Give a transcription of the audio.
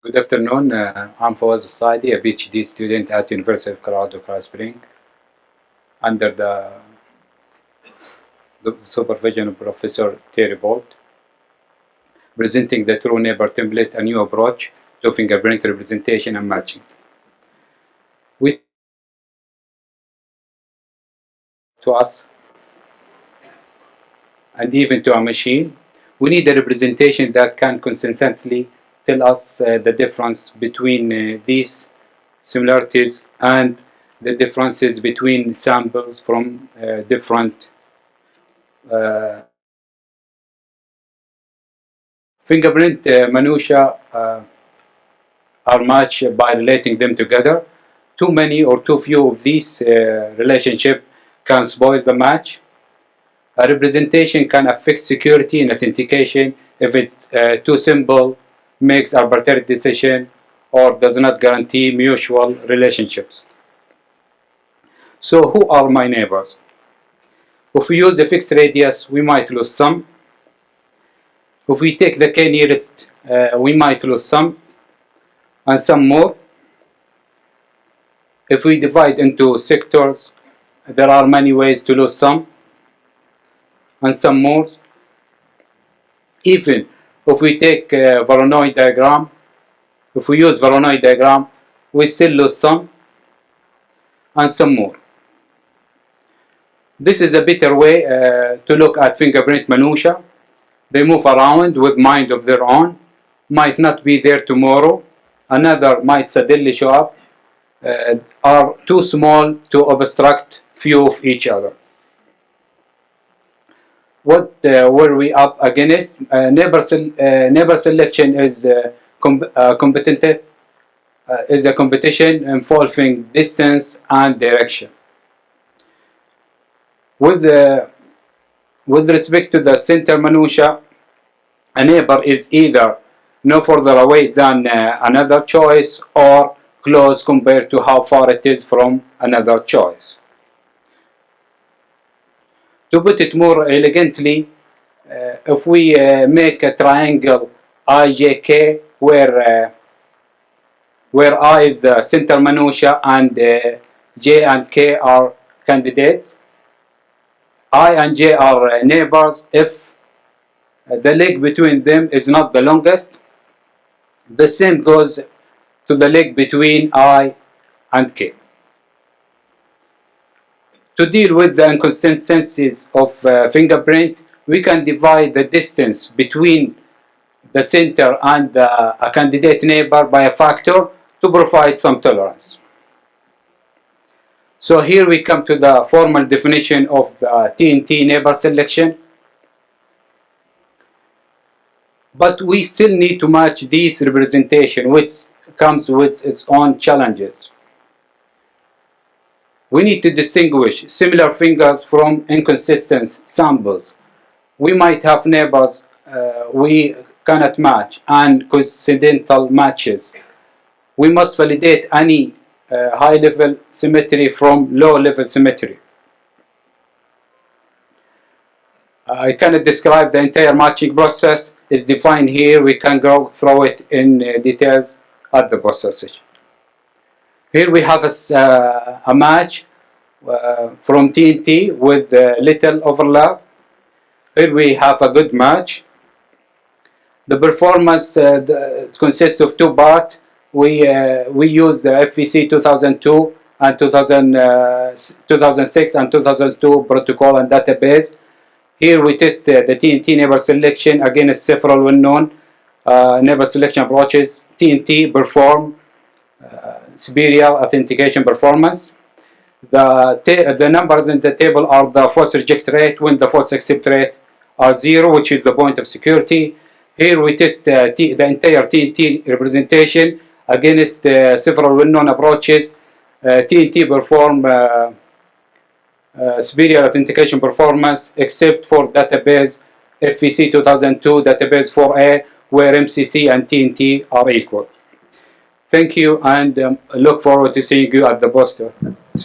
Good afternoon. I'm Fawaz Saidi, a PhD student at University of Colorado, Colorado Springs, under the supervision of Professor Terry Bolt, presenting the True Neighbor template, a new approach to fingerprint representation and matching. We to us and even to a machine, we need a representation that can consistently tell us the difference between these similarities and the differences between samples from different fingerprint minutiae are matched by relating them together. Too many or too few of these relationships can spoil the match. A representation can affect security and authentication if it's too simple, makes arbitrary decision, or does not guarantee mutual relationships. So who are my neighbors? If we use a fixed radius, we might lose some. If we take the k nearest, we might lose some, and some more. If we divide into sectors, there are many ways to lose some, and some more. Even if we take a Voronoi diagram, if we use Voronoi diagram, we still lose some, and some more. This is a better way to look at fingerprint minutiae. They move around with mind of their own, might not be there tomorrow, another might suddenly show up, are too small to obstruct few of each other. What were we up against? Neighbor selection is is a competition involving distance and direction. With respect to the center minutiae, a neighbor is either no further away than another choice or close compared to how far it is from another choice. To put it more elegantly, if we make a triangle IJK where I is the center minutiae and J and K are candidates, I and J are neighbors if the leg between them is not the longest. The same goes to the leg between I and K. To deal with the inconsistencies of fingerprint, we can divide the distance between the center and a candidate neighbor by a factor to provide some tolerance. So here we come to the formal definition of the TNT neighbor selection. But we still need to match this representation, which comes with its own challenges. We need to distinguish similar fingers from inconsistent samples. We might have neighbors we cannot match and coincidental matches. We must validate any high-level symmetry from low-level symmetry. I cannot describe the entire matching process. It's defined here. We can go through it in details at the process. Here we have a match from TNT with little overlap. Here we have a good match. The performance consists of two parts. We use the FEC 2002 and 2006 and 2002 protocol and database. Here we test the TNT neighbor selection against several well-known neighbor selection approaches. TNT perform superior authentication performance. The numbers in the table are the false reject rate when the false accept rate are 0, which is the point of security. Here we test the entire TNT representation against several well-known approaches. TNT perform superior authentication performance except for database FEC 2002 database 4A, where MCC and TNT are equal. Thank you, and look forward to seeing you at the poster.